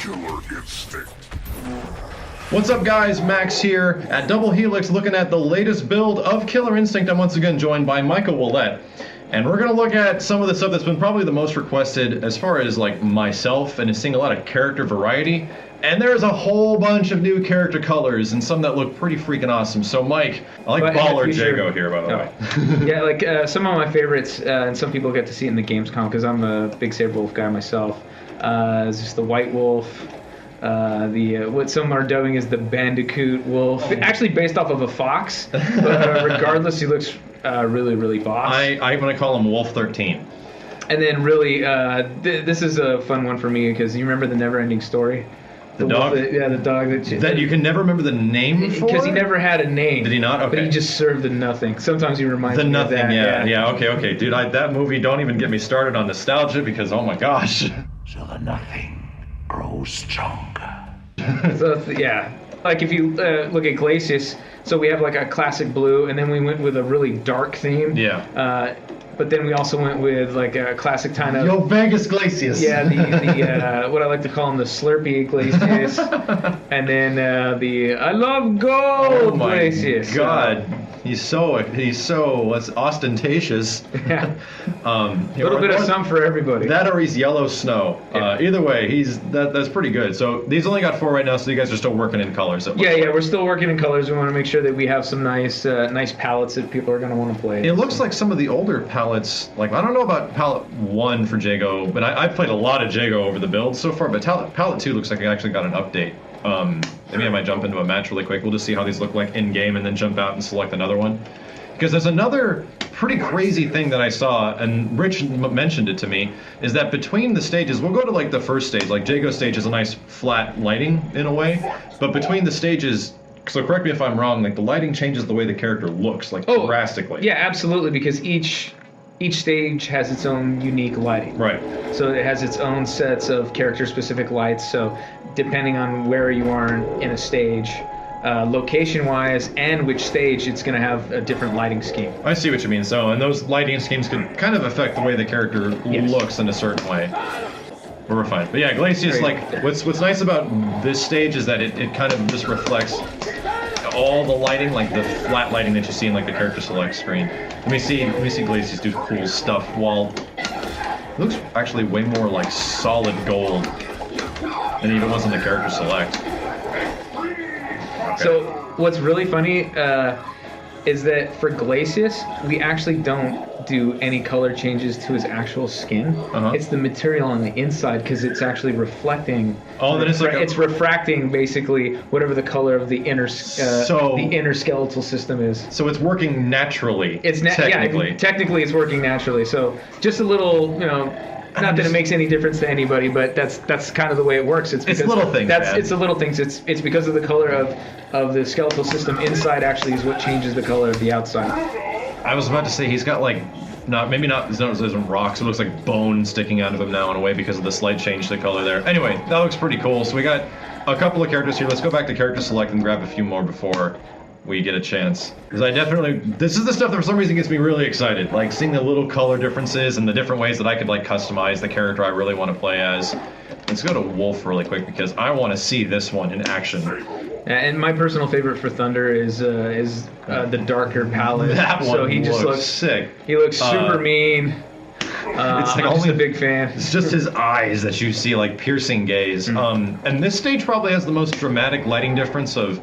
killer instinct. What's up guys, Max here at Double Helix looking at the latest build of Killer Instinct. I'm once again joined by Michael Willette. And we're gonna look at some of the stuff that's been probably the most requested as far as like myself, and is seeing a lot of character variety. And there's a whole bunch of new character colors and some that look pretty freaking awesome. So Mike, I like Baller Jago here by the way. Yeah, like some of my favorites, and some people get to see it in the Gamescom because I'm a big Saber Wolf guy myself. Is just the White Wolf. What some are dubbing as the Bandicoot Wolf, actually based off of a fox, but regardless, he looks really, really boss. I'm gonna call him Wolf 13. And then really, this is a fun one for me because you remember the Never-Ending Story. The dog? The dog that you can never remember the name for? Because he never had a name. Did he not? Okay. But he just served the nothing. Sometimes he reminds me nothing, of that. Yeah, okay. Dude, that movie, don't even get me started on nostalgia because, oh my gosh. So the nothing grows stronger. So, yeah. Like if you look at Glacius, so we have like a classic blue, and then we went with a really dark theme. Yeah. But then we also went with like a classic kind of... Yo, Vegas Glacius. Yeah, the what I like to call him, the Slurpee Glacius. And then the I love gold Glacius. God. He's so ostentatious. Yeah. A little bit of some for everybody. That or he's yellow snow. Yeah. Either way, that's pretty good. So these only got 4 right now, so you guys are still working in colors. Yeah, we're still working in colors. We want to make sure that we have some nice palettes that people are going to want to play. It looks like some of the older palettes, like I don't know about palette 1 for Jago, but I've played a lot of Jago over the build so far, but palette 2 looks like it actually got an update. Maybe I might jump into a match really quick. We'll just see how these look like in game and then jump out and select another one. Because there's another pretty crazy thing that I saw, and Rich mentioned it to me, is that between the stages, we'll go to like the first stage, like Jago's stage is a nice flat lighting in a way, but between the stages, so correct me if I'm wrong, like the lighting changes the way the character looks, like drastically. Yeah, absolutely, because each stage has its own unique lighting. Right. So it has its own sets of character-specific lights. So depending on where you are in a stage, location-wise and which stage, it's going to have a different lighting scheme. I see what you mean. So, and those lighting schemes can kind of affect the way the character looks in a certain way. But we're fine. But yeah, Glacius, like, what's nice about this stage is that it kind of just reflects all the lighting, like the flat lighting that you see in like the character select screen. Let me see Glacius do cool stuff while it looks actually way more like solid gold than even was in the character select. Okay. So what's really funny is that for Glacius, we actually don't do any color changes to his actual skin. It's the material on the inside because it's actually reflecting. Oh, then it's refracting basically whatever the color of the inner skeletal system is. So it's working naturally. Technically. Yeah, technically it's working naturally. So just a little, not that it makes any difference to anybody, but that's kind of the way it works. It's little things. It's the little things. It's because of the color of the skeletal system inside actually is what changes the color of the outside. I was about to say he's got like isn't rocks. It looks like bone sticking out of him now in a way because of the slight change to color there. Anyway, that looks pretty cool. So we got a couple of characters here. Let's go back to character select and grab a few more before we get a chance. Because this is the stuff that for some reason gets me really excited. Like seeing the little color differences and the different ways that I could like customize the character I really want to play as. Let's go to Wolf really quick because I want to see this one in action. And my personal favorite for Thunder is the darker palette. That one so he just looks sick. He looks super mean. It's like I'm just a big fan. It's just his eyes that you see, like piercing gaze. And this stage probably has the most dramatic lighting difference of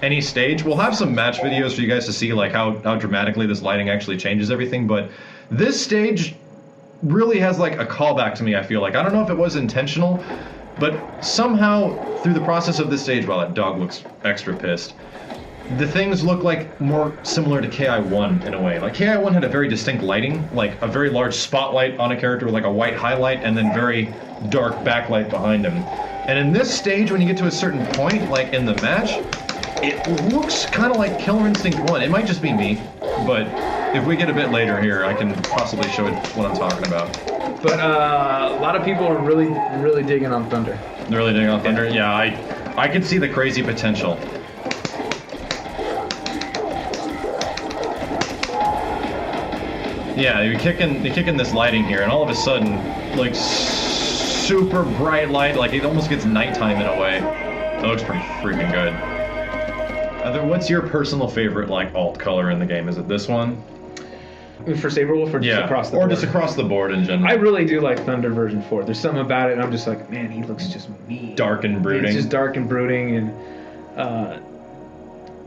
any stage. We'll have some match videos for you guys to see like how dramatically this lighting actually changes everything. But this stage really has like a callback to me. I feel like I don't know if it was intentional. But somehow, through the process of this stage, that dog looks extra pissed, the things look like more similar to KI1 in a way. Like KI1 had a very distinct lighting, like a very large spotlight on a character with like a white highlight and then very dark backlight behind him. And in this stage, when you get to a certain point, like in the match, it looks kind of like Killer Instinct 1. It might just be me, but if we get a bit later here, I can possibly show it what I'm talking about. But a lot of people are really, really digging on Thunder. They're really digging on Thunder? Yeah, I can see the crazy potential. Yeah, you're kicking this lighting here, and all of a sudden, like, super bright light, like it almost gets nighttime in a way. It looks pretty freaking good. What's your personal favorite like alt color in the game? Is it this one? For Saberwolf or just across the board? Or just across the board in general? I really do like Thunder version 4. There's something about it, and I'm just like, man, he looks just mean. Dark and brooding. It's just dark and brooding, and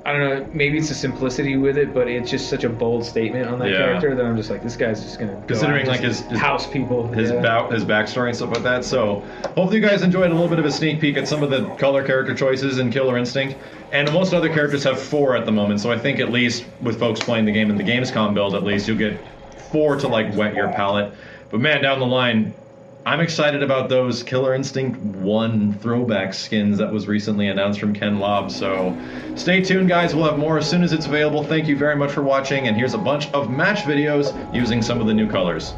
I don't know, maybe it's the simplicity with it, but it's just such a bold statement on that character that I'm just like, this guy's just gonna go considering like his house people, his backstory and stuff like that. So hopefully you guys enjoyed a little bit of a sneak peek at some of the color character choices in Killer Instinct. And most other characters have 4 at the moment, so I think at least with folks playing the game in the Gamescom build, at least you'll get 4 to like whet your palate. But man, down the line, I'm excited about those Killer Instinct 1 throwback skins that was recently announced from Ken Lobb. So stay tuned, guys. We'll have more as soon as it's available. Thank you very much for watching, and here's a bunch of match videos using some of the new colors.